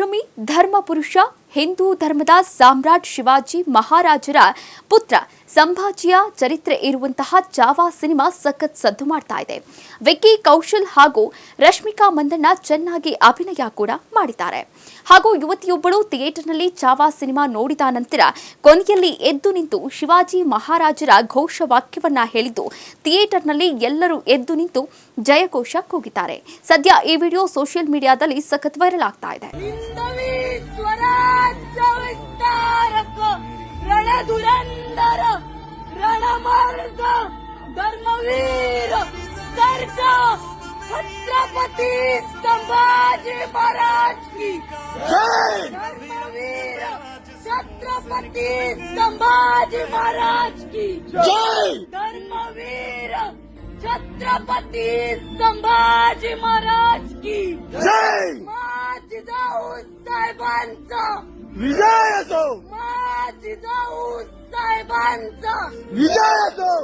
ಪರಾಕ್ರಮಿ ಧರ್ಮಪುರುಷ ಹಿಂದೂ ಧರ್ಮದ ಸಾಮ್ರಾಟ್ ಶಿವಾಜಿ ಮಹಾರಾಜರ ಪುತ್ರ ಸಂಭಾಜಿಯ ಚರಿತ್ರೆ ಇರುವಂತಹ ಚಾವಾ ಸಿನಿಮಾ ಸಖತ್ ಸದ್ದು ಮಾಡ್ತಾ ಇದೆ. ವಿಕ್ಕಿ ಕೌಶಲ್ ಹಾಗೂ ರಶ್ಮಿಕಾ ಮಂದಣ್ಣ ಚೆನ್ನಾಗಿ ಅಭಿನಯ ಕೂಡ ಮಾಡಿದ್ದಾರೆ. ಹಾಗೂ ಯುವತಿಯೊಬ್ಬಳು ಥಿಯೇಟರ್ನಲ್ಲಿ ಚಾವಾ ಸಿನಿಮಾ ನೋಡಿದ ನಂತರ ಕೊನೆಯಲ್ಲಿ ಎದ್ದು ನಿಂತು ಶಿವಾಜಿ ಮಹಾರಾಜರ ಘೋಷವಾಕ್ಯವನ್ನ ಹೇಳಿದ್ದು ಥಿಯೇಟರ್ನಲ್ಲಿ ಎಲ್ಲರೂ ಎದ್ದು ನಿಂತು ಜಯಘೋಷ ಕೂಗಿದ್ದಾರೆ. ಸದ್ಯ ಈ ವಿಡಿಯೋ ಸೋಷಿಯಲ್ ಮೀಡಿಯಾದಲ್ಲಿ ಸಖತ್ ವೈರಲ್ ಆಗ್ತಾ ಇದೆ. रणधुरंधर रणमार्ग धर्मवीर सरका छत्रपति संभाजी महाराज की जय. धर्मवीर छत्रपति संभाजी महाराज की जय. धर्मवीर छत्रपति संभाजी महाराज की जय. जिजाऊ साहेबांचा विजय असो. जिजाऊ साहेबांचा विजय असो.